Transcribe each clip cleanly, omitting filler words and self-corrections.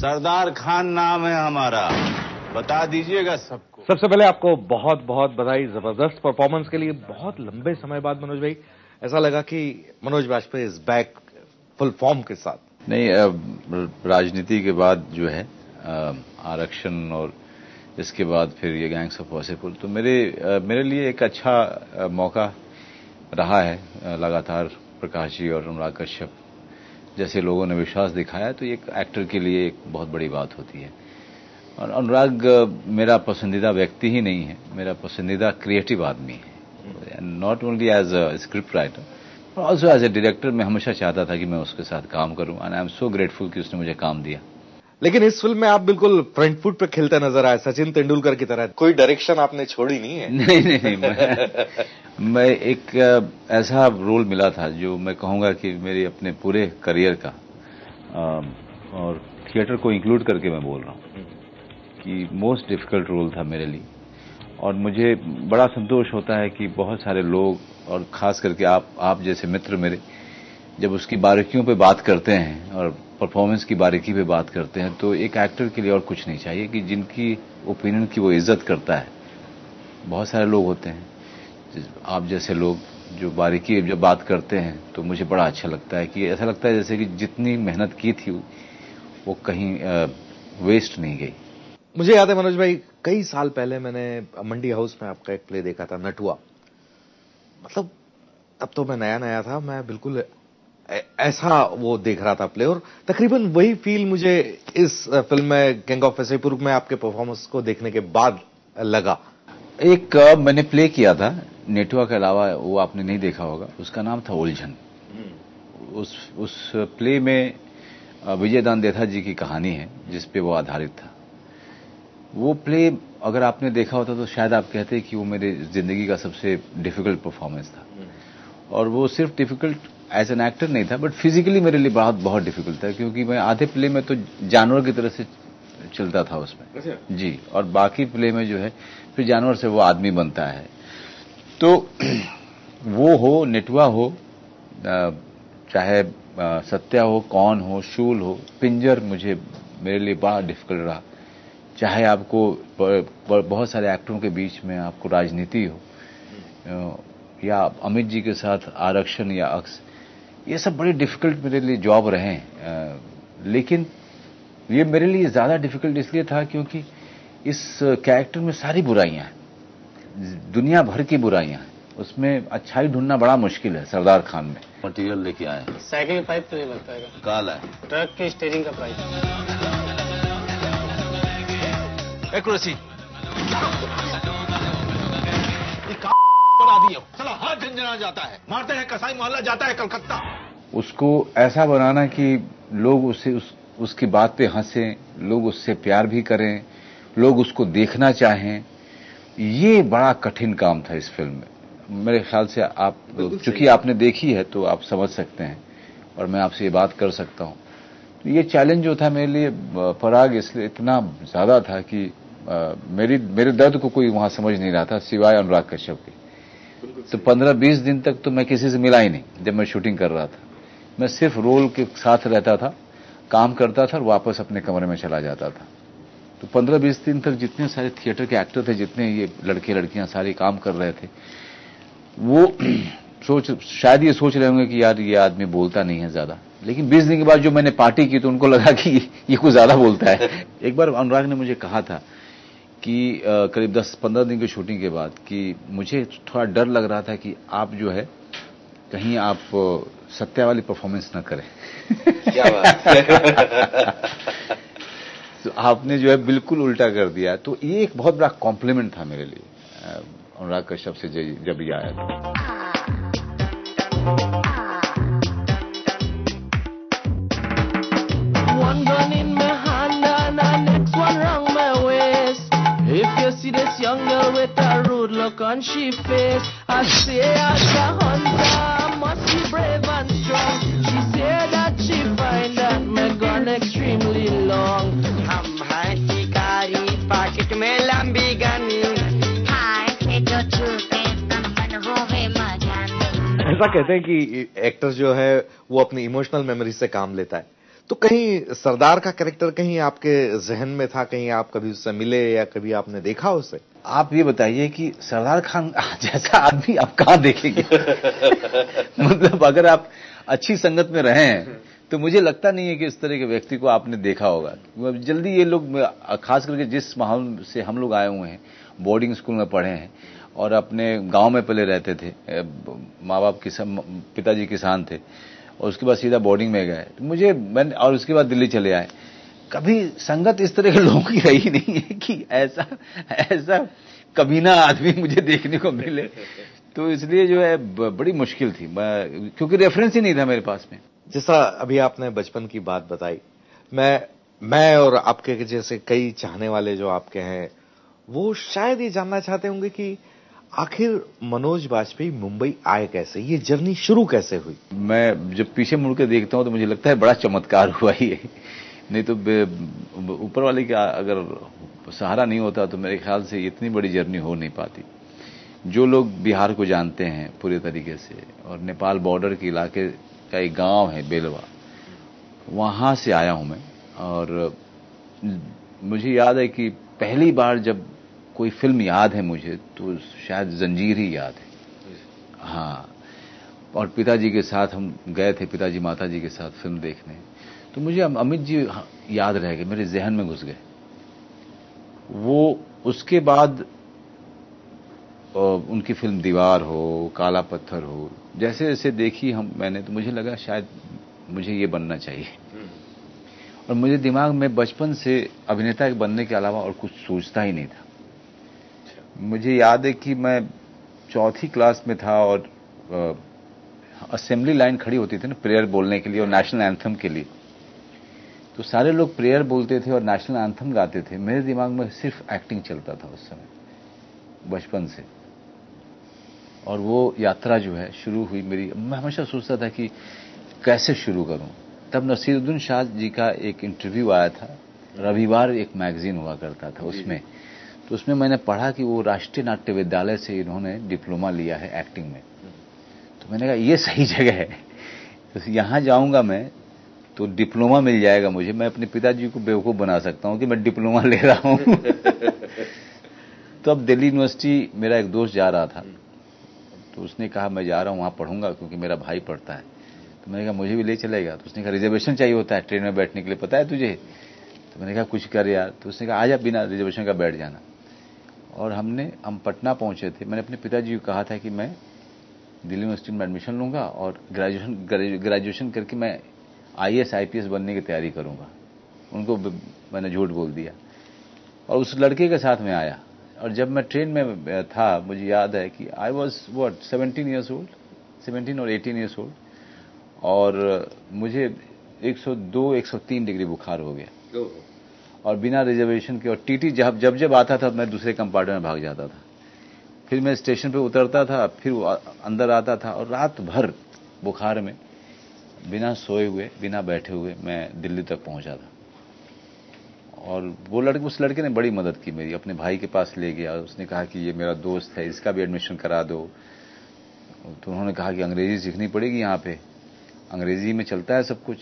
सरदार खान नाम है हमारा, बता दीजिएगा सबको। सबसे पहले आपको बहुत बहुत बधाई, जबरदस्त परफॉर्मेंस के लिए। बहुत लंबे समय बाद मनोज भाई ऐसा लगा कि Manoj Vajpayee is back full form के साथ। नहीं, राजनीति के बाद जो है आरक्षण और इसके बाद फिर ये गैंग्स ऑफ वासेपुर, तो मेरे लिए एक अच्छा मौका रहा है। लगातार प्रकाश जी और अनुराग कश्यप जैसे लोगों ने विश्वास दिखाया, तो एक एक्टर के लिए एक बहुत बड़ी बात होती है। और अनुराग मेरा पसंदीदा व्यक्ति ही नहीं है, मेरा पसंदीदा क्रिएटिव आदमी है। Not only as a script writer but also as a director. मैं हमेशा चाहता था कि मैं उसके साथ काम करूं and I am so grateful कि उसने मुझे काम दिया। लेकिन इस फिल्म में आप बिल्कुल फ्रंट फुट पे खेलते नजर आए, सचिन तेंदुलकर की तरह। कोई डायरेक्शन आपने छोड़ी नहीं है? नहीं, मैं एक ऐसा रोल मिला था जो मैं कहूंगा कि मेरे अपने पूरे करियर का, और थिएटर को इंक्लूड करके मैं बोल रहा हूं कि मोस्ट डिफिकल्ट रोल था मेरे लिए। और मुझे बड़ा संतोष होता है कि बहुत सारे लोग और खास करके आप जैसे मित्र मेरे जब उसकी बारीकियों पे बात करते हैं और परफॉर्मेंस की बारीकी पे बात करते हैं, तो एक एक्टर के लिए और कुछ नहीं चाहिए कि जिनकी ओपिनियन की वो इज्जत करता है। बहुत सारे लोग होते हैं, आप जैसे लोग जो बारीकी जब बात करते हैं, तो मुझे बड़ा अच्छा लगता है कि ऐसा लगता है जैसे कि जितनी मेहनत की थी वो कहीं वेस्ट नहीं गई। मुझे याद है मनोज भाई, कई साल पहले मैंने मंडी हाउस में आपका एक प्ले देखा था, नटुआ। मतलब तब तो मैं नया था, मैं बिल्कुल ऐसा वो देख रहा था प्ले, और तकरीबन वही फील मुझे इस फिल्म में गैंग ऑफ वासेपुर में आपके परफॉर्मेंस को देखने के बाद लगा। एक मैंने प्ले किया था नेटुआ के अलावा, वो आपने नहीं देखा होगा, उसका नाम था उलझन। उस प्ले में विजय दान देथा जी की कहानी है जिस पे वो आधारित था। वो प्ले अगर आपने देखा होता तो शायद आप कहते कि वो मेरी जिंदगी का सबसे डिफिकल्ट परफॉर्मेंस था। और वो सिर्फ डिफिकल्ट एज एन एक्टर नहीं था, बट फिजिकली मेरे लिए बहुत डिफिकल्ट था, क्योंकि मैं आधे प्ले में तो जानवर की तरह से चलता था उसमें जी, और बाकी प्ले में जो है फिर जानवर से वो आदमी बनता है। तो वो हो, नेटुआ हो, चाहे सत्या हो, कौन हो, शूल हो, पिंजर मेरे लिए बड़ा डिफिकल्ट रहा। चाहे आपको बहुत सारे एक्टरों के बीच में आपको राजनीति हो, या अमित जी के साथ आरक्षण या अक्स, ये सब बड़े डिफिकल्ट मेरे लिए जॉब रहे हैं। लेकिन ये मेरे लिए ज्यादा डिफिकल्ट इसलिए था क्योंकि इस कैरेक्टर में सारी बुराइयां हैं, दुनिया भर की बुराइयां हैं, उसमें अच्छाई ढूंढना बड़ा मुश्किल है। सरदार खान में मटेरियल लेके आए हैं। साइकिल पाइप तो नहीं लगता है, काला है। ट्रक के स्टीयरिंग का प्राइस। एक्यूरेसी साला हाथ झंझना जाता है, मारते हैं कसाई मोहल्ला जाता है कलकत्ता। उसको ऐसा बनाना कि लोग उसकी बात पे हंसें, लोग उससे प्यार भी करें, लोग उसको देखना चाहें, ये बड़ा कठिन काम था इस फिल्म में। मेरे ख्याल से आप चूंकि आपने देखी है तो आप समझ सकते हैं और मैं आपसे ये बात कर सकता हूं। तो ये चैलेंज जो था मेरे लिए पराग इसलिए इतना ज्यादा था कि मेरे दर्द को कोई वहां समझ नहीं रहा था सिवाय अनुराग कश्यप के। तो 15-20 दिन तक तो मैं किसी से मिला ही नहीं। जब मैं शूटिंग कर रहा था मैं सिर्फ रोल के साथ रहता था, काम करता था और वापस अपने कमरे में चला जाता था। तो 15-20 दिन तक जितने सारे थिएटर के एक्टर थे, जितने ये लड़के लड़कियां सारे काम कर रहे थे, वो शायद ये सोच रहे होंगे कि यार ये आदमी बोलता नहीं है ज्यादा। लेकिन 20 दिन के बाद जो मैंने पार्टी की तो उनको लगा कि ये कुछ ज्यादा बोलता है। एक बार अनुराग ने मुझे कहा था कि करीब 10-15 दिन की शूटिंग के बाद कि मुझे थोड़ा डर लग रहा था कि आप जो है कहीं आप सत्या वाली परफॉर्मेंस न करें। क्या बात। तो आपने जो है बिल्कुल उल्टा कर दिया। तो ये एक बहुत बड़ा कॉम्प्लीमेंट था मेरे लिए अनुराग कश्यप से जब ये आया था। Young girl with a rude look on she face, I say as a hunter must be brave and strong. She said that she find that my gun extremely long. हम हैं शिकारी पाकिट में लंबी गनी, हाय जो छूटे तन मन होवे मजानी। ऐसा कहते हैं कि एक्टर जो है वो अपनी इमोशनल मेमोरी से काम लेता है। तो कहीं सरदार का कैरेक्टर कहीं आपके जहन में था, कहीं आप कभी उससे मिले या कभी आपने देखा उसे? आप ये बताइए कि सरदार खान जैसा आदमी आप कहां देखेंगे? मतलब अगर आप अच्छी संगत में रहे हैं तो मुझे लगता नहीं है कि इस तरह के व्यक्ति को आपने देखा होगा। जल्दी ये लोग, खास करके जिस माहौल से हम लोग आए हुए हैं, बोर्डिंग स्कूल में पढ़े हैं और अपने गांव में पहले रहते थे, माँ बाप पिताजी किसान थे और उसके बाद सीधा बोर्डिंग में गए, तो और उसके बाद दिल्ली चले आए। कभी संगत इस तरह के लोगों की रही नहीं है कि ऐसा कमीना आदमी मुझे देखने को मिले। तो इसलिए जो है बड़ी मुश्किल थी, क्योंकि रेफरेंस ही नहीं था मेरे पास में। जैसा अभी आपने बचपन की बात बताई, मैं और आपके जैसे कई चाहने वाले जो आपके हैं वो शायद ये जानना चाहते होंगे कि आखिर मनोज बाजपेयी मुंबई आए कैसे, ये जर्नी शुरू कैसे हुई? मैं जब पीछे मुड़ के देखता हूं तो मुझे लगता है बड़ा चमत्कार हुआ ही है, नहीं तो ऊपर वाले का अगर सहारा नहीं होता तो मेरे ख्याल से इतनी बड़ी जर्नी हो नहीं पाती। जो लोग बिहार को जानते हैं पूरे तरीके से, और नेपाल बॉर्डर के इलाके का एक गांव है बेलवा, वहां से आया हूं मैं। और मुझे याद है कि पहली बार जब कोई फिल्म याद है मुझे तो शायद जंजीर ही याद है। हाँ, और पिताजी के साथ हम गए थे, पिताजी माताजी के साथ फिल्म देखने, तो मुझे अमित जी याद रह गए, मेरे जहन में घुस गए वो। उसके बाद उनकी फिल्म दीवार हो, काला पत्थर हो, जैसे जैसे देखी मैंने, तो मुझे लगा शायद मुझे ये बनना चाहिए। और मुझे दिमाग में बचपन से अभिनेता बनने के अलावा और कुछ सोचता ही नहीं था। मुझे याद है कि मैं चौथी क्लास में था और असेंबली लाइन खड़ी होती थी ना प्रेयर बोलने के लिए और नेशनल एंथम के लिए, तो सारे लोग प्रेयर बोलते थे और नेशनल एंथम गाते थे। मेरे दिमाग में सिर्फ एक्टिंग चलता था उस समय, बचपन से। और वो यात्रा जो है शुरू हुई मेरी। मैं हमेशा सोचता था कि कैसे शुरू करूं। तब नसीरुद्दीन शाह जी का एक इंटरव्यू आया था, रविवार एक मैगजीन हुआ करता था उसमें, तो उसमें मैंने पढ़ा कि वो राष्ट्रीय नाट्य विद्यालय से इन्होंने डिप्लोमा लिया है एक्टिंग में। तो मैंने कहा ये सही जगह है, तो यहां जाऊंगा मैं तो डिप्लोमा मिल जाएगा मुझे, मैं अपने पिताजी को बेवकूफ बना सकता हूं कि मैं डिप्लोमा ले रहा हूं। तो अब दिल्ली यूनिवर्सिटी मेरा एक दोस्त जा रहा था, तो उसने कहा मैं जा रहा हूं, वहां पढ़ूंगा क्योंकि मेरा भाई पढ़ता है। तो मैंने कहा मुझे भी ले चलेगा? तो उसने कहा रिजर्वेशन चाहिए होता है ट्रेन में बैठने के लिए, पता है तुझे? तो मैंने कहा कुछ कर यार। तो उसने कहा आजा, बिना रिजर्वेशन का बैठ जाना। और हम पटना पहुंचे थे। मैंने अपने पिताजी को कहा था कि मैं दिल्ली यूनिवर्सिटी में एडमिशन लूंगा और ग्रेजुएशन करके मैं IAS IPS बनने की तैयारी करूंगा। उनको मैंने झूठ बोल दिया और उस लड़के के साथ में आया। और जब मैं ट्रेन में था, मुझे याद है कि आई वॉज 17 ईयर्स ओल्ड, 17 और 18 ईयर्स ओल्ड, और मुझे 102 103 डिग्री बुखार हो गया और बिना रिजर्वेशन के। और टीटी जब आता था मैं दूसरे कंपार्टमेंट में भाग जाता था। फिर मैं स्टेशन पे उतरता था, फिर अंदर आता था और रात भर बुखार में बिना सोए हुए, बिना बैठे हुए मैं दिल्ली तक पहुंचा था। और उस लड़के ने बड़ी मदद की मेरी, अपने भाई के पास ले गया। उसने कहा कि ये मेरा दोस्त है, इसका भी एडमिशन करा दो। तो उन्होंने कहा कि अंग्रेजी सीखनी पड़ेगी, यहाँ पे अंग्रेजी में चलता है सब कुछ,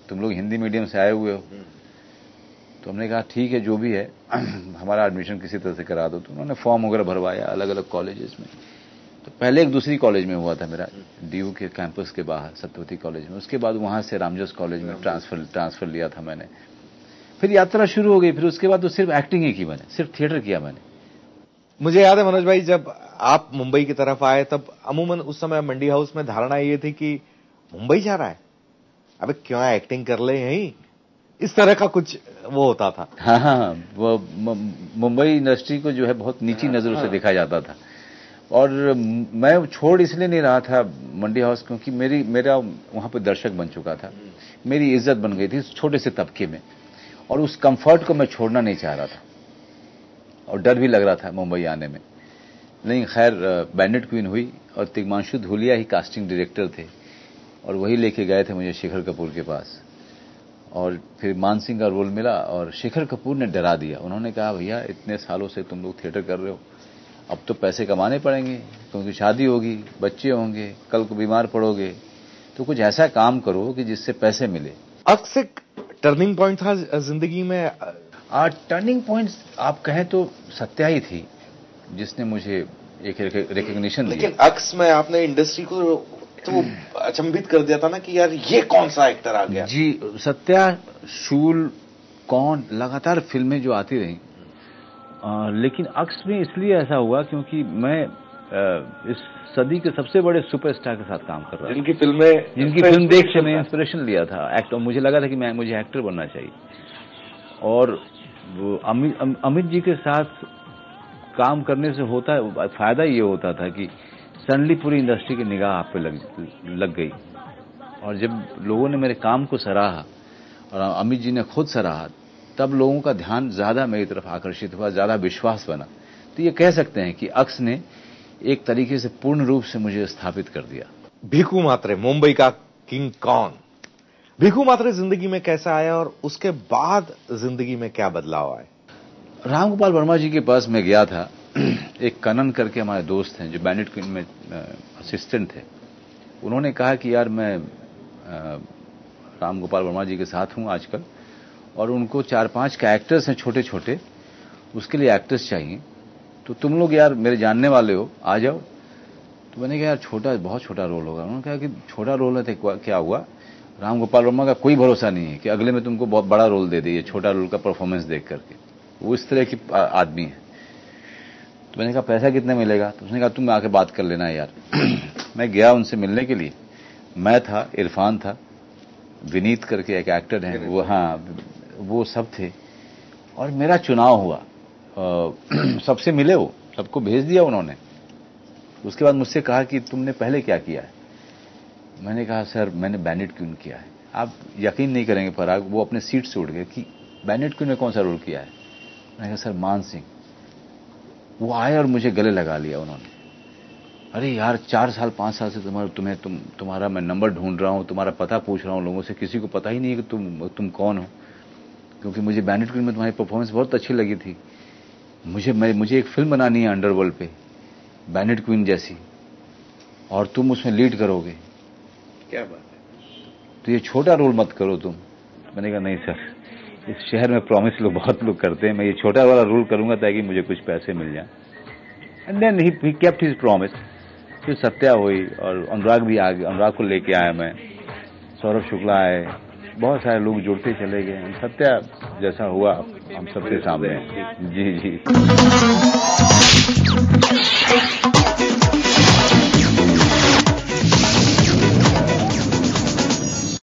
तुम लोग हिंदी मीडियम से आए हुए हो। तो हमने कहा ठीक है जो भी है, हमारा एडमिशन किसी तरह से करा दो। तो उन्होंने फॉर्म वगैरह भरवाया अलग अलग कॉलेजेस में। तो पहले एक दूसरी कॉलेज में हुआ था मेरा, DU के कैंपस के बाहर सत्यवती कॉलेज में। उसके बाद वहां से रामजोस कॉलेज में ट्रांसफर लिया था मैंने। फिर यात्रा शुरू हो गई। फिर उसके बाद तो सिर्फ एक्टिंग ही की मैंने, सिर्फ थिएटर किया मैंने। मुझे याद है मनोज भाई, जब आप मुंबई की तरफ आए तब अमूमन उस समय मंडी हाउस में धारणा ये थी कि मुंबई जा रहा है, अबे क्यों एक्टिंग कर ले यहीं, इस तरह का कुछ वो होता था। हाँ, वो मुंबई इंडस्ट्री को जो है बहुत नीची नजरों से देखा जाता था। और मैं छोड़ इसलिए नहीं रहा था मंडी हाउस क्योंकि मेरा वहां पे दर्शक बन चुका था, मेरी इज्जत बन गई थी उस छोटे से तबके में, और उस कंफर्ट को मैं छोड़ना नहीं चाह रहा था। और डर भी लग रहा था मुंबई आने में। लेकिन खैर बैंडेड क्वीन हुई और तिग्मांशु धूलिया ही कास्टिंग डायरेक्टर थे और वही लेके गए थे मुझे शेखर कपूर के पास। और फिर मान सिंह का रोल मिला और शेखर कपूर ने डरा दिया। उन्होंने कहा भैया इतने सालों से तुम लोग थिएटर कर रहे हो, अब तो पैसे कमाने पड़ेंगे क्योंकि शादी होगी, बच्चे होंगे, कल को बीमार पड़ोगे, तो कुछ ऐसा काम करो कि जिससे पैसे मिले। अक्स एक टर्निंग पॉइंट था जिंदगी में। टर्निंग पॉइंट्स आप कहें तो सत्या ही थी जिसने मुझे एक रिकग्निशन दिया। लेकिन अक्स में आपने इंडस्ट्री को तो अचंभित कर दिया था ना कि यार ये कौन सा एक्टर आ गया। जी, सत्या, शूल, कौन, लगातार फिल्में जो आती रहीं, लेकिन अक्स में इसलिए ऐसा हुआ क्योंकि मैं इस सदी के सबसे बड़े सुपरस्टार के साथ काम कर रहा था, जिनकी फिल्म देख के मैं इंस्पिरेशन लिया था एक्टर। मुझे लगा था कि मुझे एक्टर बनना चाहिए। और अमित जी के साथ काम करने से फायदा ये होता था कि सडनली पूरी इंडस्ट्री की निगाह आप पे लग गई। और जब लोगों ने मेरे काम को सराहा और अमित जी ने खुद सराहा, तब लोगों का ध्यान ज्यादा मेरी तरफ आकर्षित हुआ, ज्यादा विश्वास बना। तो ये कह सकते हैं कि अक्स ने एक तरीके से पूर्ण रूप से मुझे स्थापित कर दिया। भीखू मात्रे, मुंबई का किंग कौन, भीखू मात्रे जिंदगी में कैसा आया और उसके बाद जिंदगी में क्या बदलाव आए? राम गोपाल वर्मा जी के पास मैं गया था। एक कनन करके हमारे दोस्त हैं जो बैंडिट क्वीन में असिस्टेंट थे। उन्होंने कहा कि यार मैं राम गोपाल वर्मा जी के साथ हूं आजकल, और उनको 4-5 कैरेक्टर्स हैं छोटे छोटे, उसके लिए एक्टर्स चाहिए, तो तुम लोग यार मेरे जानने वाले हो, आ जाओ। तो मैंने कहा यार बहुत छोटा रोल होगा। उन्होंने कहा कि छोटा रोल है तो क्या हुआ, राम गोपाल वर्मा का कोई भरोसा नहीं है कि अगले में तुमको बहुत बड़ा रोल दे दे, ये छोटा रोल का परफॉर्मेंस देख करके। वो इस तरह की आदमी है। तो मैंने कहा पैसा कितने मिलेगा? तो उसने कहा तुम आके बात कर लेना यार। मैं गया उनसे मिलने के लिए। मैं था, इरफान था, विनीत करके एक एक्टर है वो, हाँ वो सब थे, और मेरा चुनाव हुआ। सबसे मिले, वो सबको भेज दिया उन्होंने। उसके बाद मुझसे कहा कि तुमने पहले क्या किया है? मैंने कहा सर मैंने बैंडिट क्वीन किया है। आप यकीन नहीं करेंगे पराग, वो अपने सीट से उठ गए कि बैंडिट क्वीन में कौन सा रोल किया है? मैंने कहा सर मान सिंह। वो आए और मुझे गले लगा लिया उन्होंने। अरे यार 4 साल 5 साल से तुम्हारा मैं नंबर ढूंढ रहा हूं, तुम्हारा पता पूछ रहा हूं लोगों से, किसी को पता ही नहीं है कि तुम कौन हो, क्योंकि मुझे बैंडिट क्वीन में तुम्हारी परफॉर्मेंस बहुत अच्छी लगी थी। मुझे एक फिल्म बनानी है अंडरवर्ल्ड पे, बैंडिट क्वीन जैसी, और तुम उसमें लीड करोगे। क्या बात है। तो ये छोटा रोल मत करो तुम। मैंने कहा नहीं सर, इस शहर में प्रॉमिस बहुत लोग करते हैं, मैं ये छोटा वाला रोल करूंगा ताकि मुझे कुछ पैसे मिल जाए। And then he kept his promise. फिर सत्या हुई और अनुराग भी आ गया, अनुराग को लेके आया मैं, सौरभ शुक्ला आए, बहुत सारे लोग जुड़ते चले गए। सत्या जैसा हुआ हम सबके सामने। जी जी।